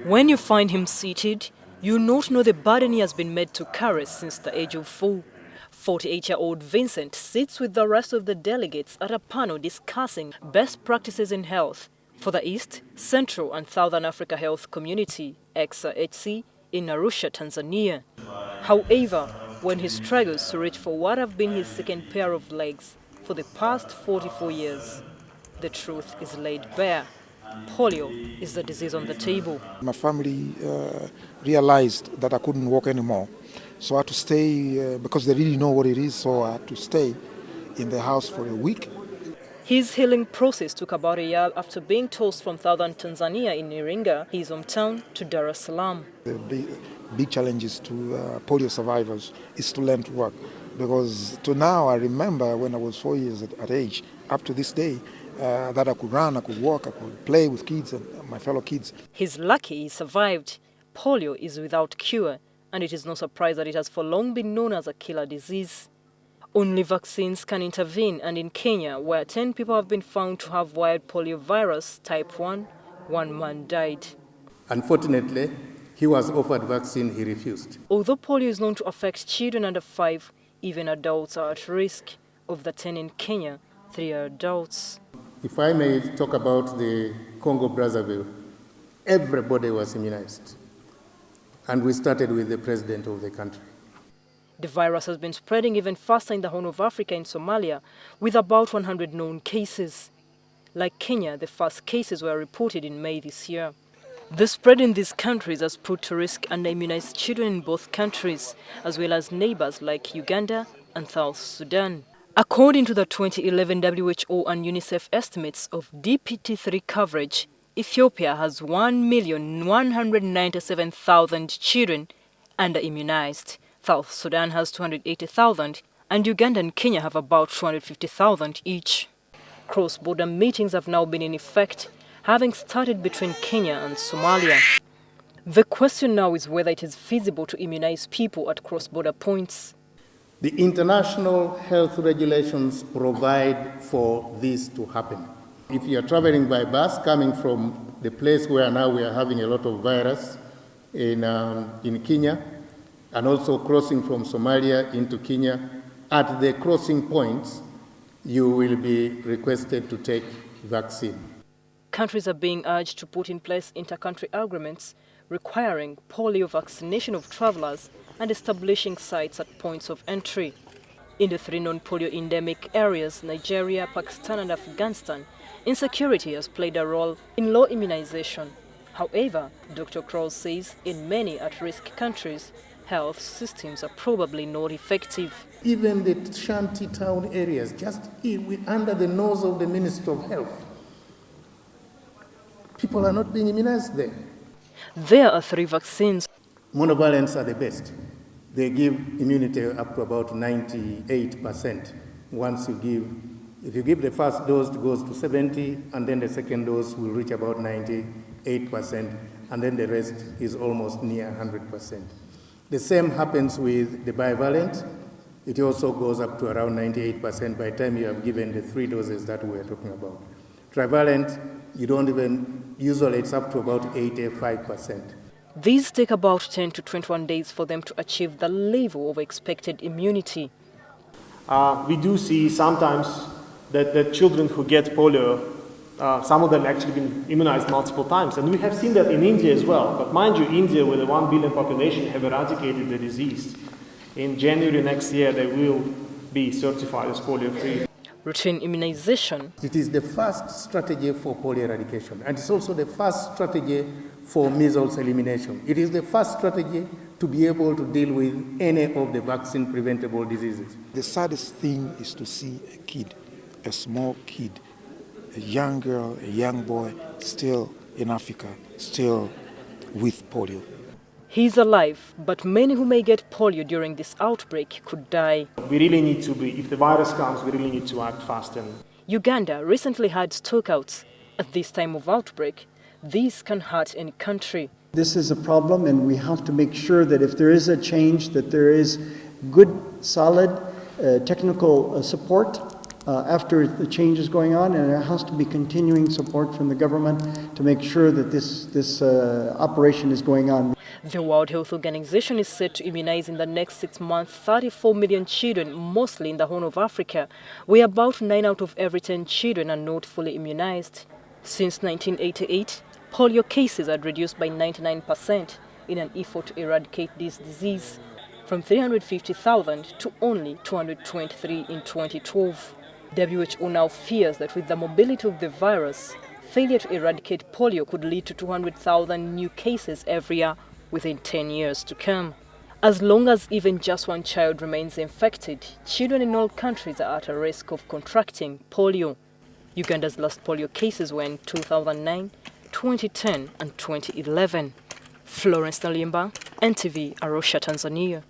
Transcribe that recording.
When you find him seated, you not know the burden he has been made to carry since the age of 4. 48-year-old Vincent sits with the rest of the delegates at a panel discussing best practices in health for the East, Central and Southern Africa Health Community, EXA-HC, in Arusha, Tanzania. However, when he struggles to reach for what have been his second pair of legs for the past 44 years, the truth is laid bare. Polio is the disease on the table. My family realized that I couldn't walk anymore, so I had to stay because they really know what it is, so I had to stay in the house for a week. His healing process took about a year after being tossed from southern Tanzania in Iringa, his hometown, to Dar es Salaam. The big challenges to polio survivors is to learn to walk, because to now I remember when I was 4 years at age, up to this day, that I could run, I could walk, I could play with kids and my fellow kids. He's lucky he survived. Polio is without cure, and it is no surprise that it has for long been known as a killer disease. Only vaccines can intervene, and in Kenya, where 10 people have been found to have wild polio virus type 1, one man died. Unfortunately, he was offered vaccine, he refused. Although polio is known to affect children under 5, even adults are at risk. Of the 10 in Kenya, 3 are adults. If I may talk about the Congo-Brazzaville, everybody was immunized. And we started with the president of the country. The virus has been spreading even faster in the Horn of Africa in Somalia, with about 100 known cases. Like Kenya, the first cases were reported in May this year. The spread in these countries has put to risk under-immunized children in both countries, as well as neighbors like Uganda and South Sudan. According to the 2011 WHO and UNICEF estimates of DPT-3 coverage, Ethiopia has 1,197,000 children under-immunized. South Sudan has 280,000, and Uganda and Kenya have about 250,000 each. Cross-border meetings have now been in effect, having started between Kenya and Somalia. The question now is whether it is feasible to immunize people at cross-border points. The international health regulations provide for this to happen. If you are traveling by bus coming from the place where now we are having a lot of virus in Kenya, and also crossing from Somalia into Kenya, at the crossing points, you will be requested to take vaccine. Countries are being urged to put in place inter-country agreements requiring polio vaccination of travelers and establishing sites at points of entry. In the 3 non-polio endemic areas, Nigeria, Pakistan and Afghanistan, insecurity has played a role in low immunization. However, Dr. Kroll says in many at-risk countries, health systems are probably not effective. Even the shanty town areas, just under the nose of the Minister of Health, people are not being immunized there. There are 3 vaccines. Monovalents are the best. They give immunity up to about 98%. If you give the first dose, it goes to 70, and then the second dose will reach about 98%, and then the rest is almost near 100%. The same happens with the bivalent. It also goes up to around 98% by the time you have given the 3 doses that we are talking about. Trivalent, you don't even, usually it's up to about 85%. These take about 10 to 21 days for them to achieve the level of expected immunity. We do see sometimes that the children who get polio, some of them actually been immunized multiple times. And we have seen that in India as well. But mind you, India, with a 1 billion population, have eradicated the disease. In January next year, they will be certified as polio-free. Routine immunization. It is the first strategy for polio eradication, and it's also the first strategy for measles elimination. It is the first strategy to be able to deal with any of the vaccine-preventable diseases. The saddest thing is to see a kid, a small kid, a young girl, a young boy, still in Africa, still with polio. He's alive, but many who may get polio during this outbreak could die. We really need to be, if the virus comes, we really need to act fast. Uganda recently had stockouts. At this time of outbreak, these can hurt any country. This is a problem, and we have to make sure that if there is a change, that there is good, solid technical support after the change is going on, and there has to be continuing support from the government to make sure that this operation is going on. The World Health Organization is set to immunize in the next 6 months 34 million children, mostly in the Horn of Africa, where about 9 out of every 10 children are not fully immunized. Since 1988, polio cases had reduced by 99% in an effort to eradicate this disease, from 350,000 to only 223 in 2012. WHO now fears that with the mobility of the virus, failure to eradicate polio could lead to 200,000 new cases every year within 10 years to come. As long as even just one child remains infected, children in all countries are at a risk of contracting polio. Uganda's last polio cases were in 2009, 2010 and 2011. Florence Nalimba, NTV, Arusha, Tanzania.